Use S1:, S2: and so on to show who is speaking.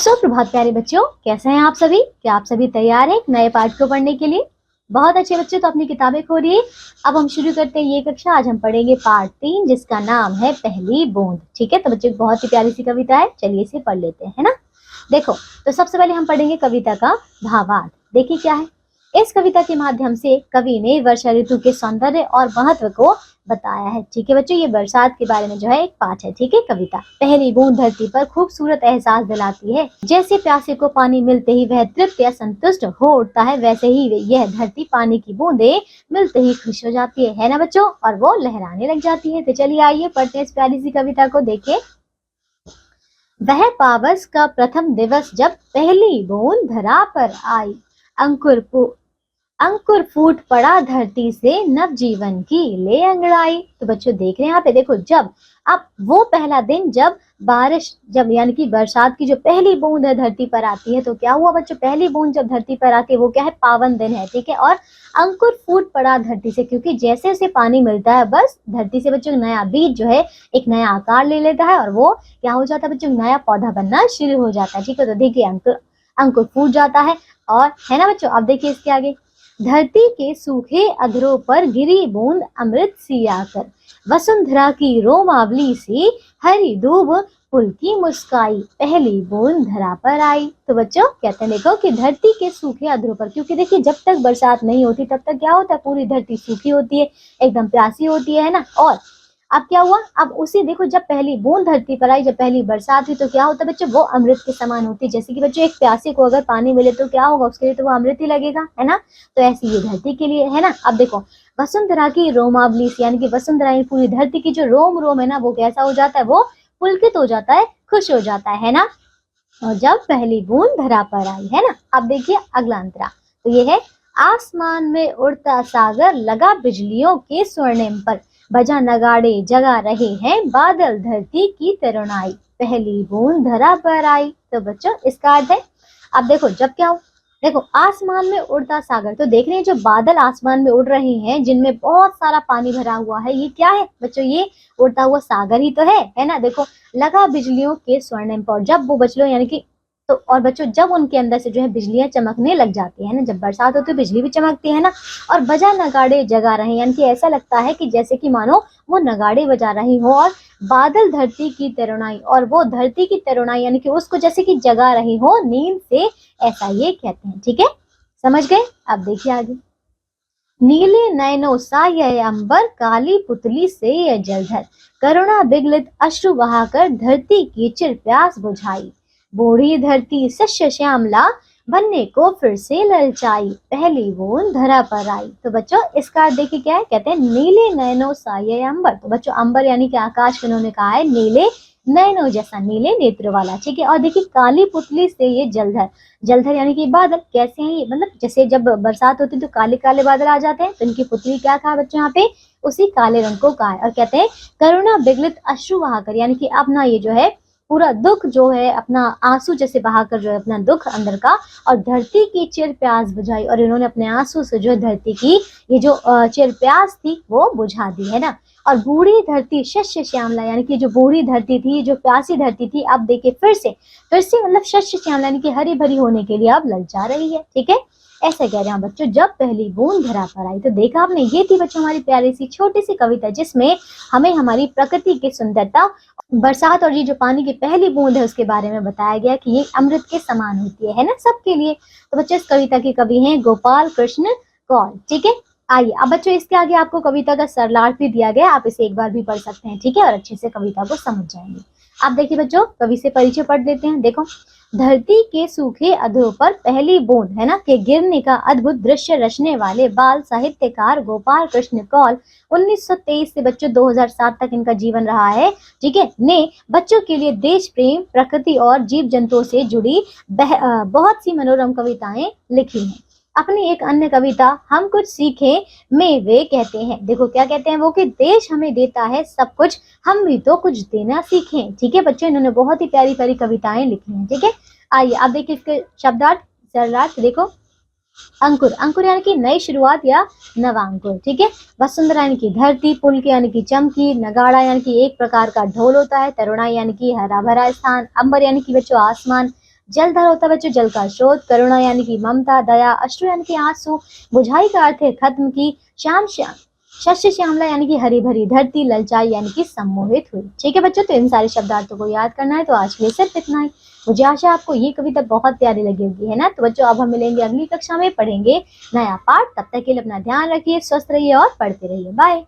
S1: सुप्रभात प्यारे बच्चों, कैसे हैं आप सभी? क्या आप सभी तैयार हैं एक नए पाठ को पढ़ने के लिए? बहुत अच्छे बच्चों, तो अपनी किताबें खोलिए। अब हम शुरू करते हैं ये कक्षा। आज हम पढ़ेंगे पाठ 3, जिसका नाम है पहली बूंद। ठीक है, तो बच्चों बहुत ही प्यारी सी कविता है, चलिए इसे पढ़ लेते हैं, है ना। देखो, तो सबसे पहले हम पढ़ेंगे कविता का भावार्थ। देखिए क्या है। इस कविता के माध्यम से कवि ने वर्षा ऋतु के सौंदर्य और महत्व को बताया है। ठीक है बच्चों, ये बरसात के बारे में जो है एक पाठ है। ठीक है, कविता पहली बूंद धरती पर खूबसूरत एहसास दिलाती है। जैसे प्यासे को पानी मिलते ही वह तृप्त या संतुष्ट हो उठता है, वैसे ही यह धरती पानी की बूंदे मिलते ही खुश हो जाती है ना बच्चों, और वो लहराने लग जाती है। तो चलिए आइए पढ़ते हैं इस प्यारी सी कविता को। देखिए, वह पावस का प्रथम दिवस जब पहली बूंद धरा पर आई, अंकुर फूट पड़ा धरती से नव जीवन की ले अंगड़ाई। तो बच्चों देख रहे हैं यहाँ पे, देखो जब अब वो पहला दिन जब यानी कि बरसात की जो पहली बूंद है धरती पर आती है, तो क्या हुआ बच्चों, पहली बूंद जब धरती पर आती है वो क्या है, पावन दिन है। ठीक है, और अंकुर फूट पड़ा धरती से, क्योंकि जैसे उसे पानी मिलता है बस धरती से बच्चों नया बीज जो है एक नया आकार ले लेता है, और वो क्या हो जाता है बच्चों, नया पौधा बनना शुरू हो जाता है। ठीक है, तो देखिए अंकुर फूट जाता है, और है ना बच्चों। अब देखिए इसके आगे, धरती के सूखे अधरों पर गिरी बूंद अमृत सी आकर, वसुंधरा की रोमावली सी हरी दूब फूल की मुस्काई, पहली बूंद धरा पर आई। तो बच्चों कहते हैं देखो कि धरती के सूखे अधरों पर, क्योंकि देखिए जब तक बरसात नहीं होती तब तक क्या होता है, पूरी धरती सूखी होती है, एकदम प्यासी होती है ना। और अब क्या हुआ, अब उसी देखो जब पहली बूंद धरती पर आई, जब पहली बरसात हुई, तो क्या होता है बच्चों, वो अमृत के समान होती है। जैसे कि बच्चों एक प्यासे को अगर पानी मिले तो क्या होगा, उसके लिए तो वो अमृत ही लगेगा, है ना। तो ऐसी ये धरती के लिए है ना। अब देखो, वसुंधरा की रोमावली से, यानी कि वसुंधरा पूरी धरती की जो रोम है ना, वो कैसा हो जाता है, वो पुलकित हो जाता है, खुश हो जाता है ना। और जब पहली बूंद धरा पर आई, है ना। अब देखिए अगला अंतरा, तो ये है, आसमान में उड़ता सागर लगा बिजलियों के स्वर्णिम पर, बजा नगाड़े जगा रहे हैं बादल धरती की तरुणाई, पहली बूंद धरा पर आई। तो बच्चों इसका अर्थ है, अब देखो जब क्या हो, देखो आसमान में उड़ता सागर, तो देख रहे हैं जो बादल आसमान में उड़ रहे हैं जिनमें बहुत सारा पानी भरा हुआ है, ये क्या है बच्चों, ये उड़ता हुआ सागर ही तो है ना। देखो लगा बिजलियों के स्वर्णिम पर, जब वो बच्चों यानी कि तो और बच्चों जब उनके अंदर से जो है बिजलियां चमकने लग जाती है ना, जब बरसात होती है बिजली भी चमकती है ना, और बजा नगाड़े जगा रहे हैं, यानी कि ऐसा लगता है कि जैसे कि मानो वो नगाड़े बजा रही हो, और बादल धरती की तरुणाई, और वो धरती की तरुणाई यानी कि उसको जैसे कि जगा रही हो नींद से, ऐसा ये कहते हैं। ठीक है, समझ गए। अब देखिए आगे, नीले नयनों सा यह अंबर, काली पुतली से यह जलधर, करुणा बिगलित अश्रु बहाकर धरती की चिर प्यास बुझाई, बूढ़ी धरती शस्य श्यामला बनने को फिर से ललचाई, पहली बूंद धरा पर आई। तो बच्चों इसका देखिए क्या है, कहते हैं नीले नयनों सा यह अंबर। तो बच्चों अंबर यानी कि आकाश को इन्होंने कहा है नीले नयनों जैसा, नीले नेत्र वाला। ठीक है, और देखिए काली पुतली से ये जलधर, जलधर यानी कि बादल कैसे हैं ये, मतलब जैसे जब बरसात होती है तो काले काले बादल आ जाते हैं, तो इनकी पुतली क्या कहा बच्चों यहाँ पे, उसी काले रंग को कहा है। और कहते हैं करुणा बिगलित अश्रु बहाकर, यानी कि अपना ये जो है पूरा दुख जो है, अपना आंसू जैसे बहाकर जो है अपना दुख अंदर का, और धरती की चिर प्यास बुझाई, और इन्होंने अपने आंसू से जो है धरती की ये जो चिर प्यास थी वो बुझा दी, है ना। और बूढ़ी धरती शस्य श्यामला, यानी कि जो बूढ़ी धरती थी, जो प्यासी धरती थी, अब देखिए फिर से मतलब शस्य श्यामला यानी कि हरी भरी होने के लिए अब ललचा रही है। ठीक है, ऐसा कह रहे हैं बच्चों, जब पहली बूंद धरा पर आई। तो देखा आपने, ये थी बच्चों हमारी प्यारी सी छोटी सी कविता, जिसमें हमें हमारी प्रकृति की सुंदरता, बरसात और ये जो पानी की पहली बूंद है उसके बारे में बताया गया कि ये अमृत के समान होती है ना सबके लिए। तो बच्चों इस कविता के कवि हैं गोपाल कृष्ण कौल। ठीक है, आइए अब बच्चों इसके आगे आपको कविता का सरलार्थ भी दिया गया, आप इसे एक बार भी पढ़ सकते हैं। ठीक है, और अच्छे से कविता को समझ जाएंगे। आप देखिए बच्चों, कवि से परिचय पढ़ लेते हैं। देखो, धरती के सूखे अधरों पर पहली बूंद है ना के गिरने का अद्भुत दृश्य रचने वाले बाल साहित्यकार गोपाल कृष्ण कौल 1923 से बच्चों 2007 तक इनका जीवन रहा है। ठीक है, ने बच्चों के लिए देश प्रेम, प्रकृति और जीव जंतुओं से जुड़ी बहुत सी मनोरम कविताएं लिखी हैं। अपनी एक अन्य कविता हम कुछ सीखे में वे कहते हैं, देखो क्या कहते हैं वो, कि देश हमें देता है सब कुछ, हम भी तो कुछ देना सीखें। ठीक है बच्चों, इन्होंने बहुत ही प्यारी प्यारी कविताएं लिखी हैं। ठीक है, आइए अब देखिए इसके शब्दार्थ सरलार्थ। देखो, अंकुर, अंकुर यानी कि नई शुरुआत या नवांकुर। ठीक है, वसुंधरा यानी कि धरती, पुलक यानी कि चमकी, नगाड़ा यानी कि एक प्रकार का ढोल होता है, तरुणाई यानी कि हरा भरा स्थान, अंबर यानी कि बच्चों आसमान, जल धर होता है बच्चों जल का स्रोत, करुणा यानी कि ममता, दया, अश्रु यानी कि आंसू, बुझाई का अर्थ है खत्म की, श्याम श्याम शस्य श्यामला यानी कि हरी भरी धरती, ललचाई यानी कि सम्मोहित हुई। ठीक है बच्चों, तो इन सारे शब्दार्थों को याद करना है। तो आज के लिए सिर्फ इतना ही। मुझे आशा है आपको ये कविता बहुत प्यारी लगी होगी, है ना। तो बच्चों अब हम मिलेंगे अगली कक्षा में, पढ़ेंगे नया पाठ। तब तक के लिए अपना ध्यान रखिए, स्वस्थ रहिए और पढ़ते रहिए। बाय।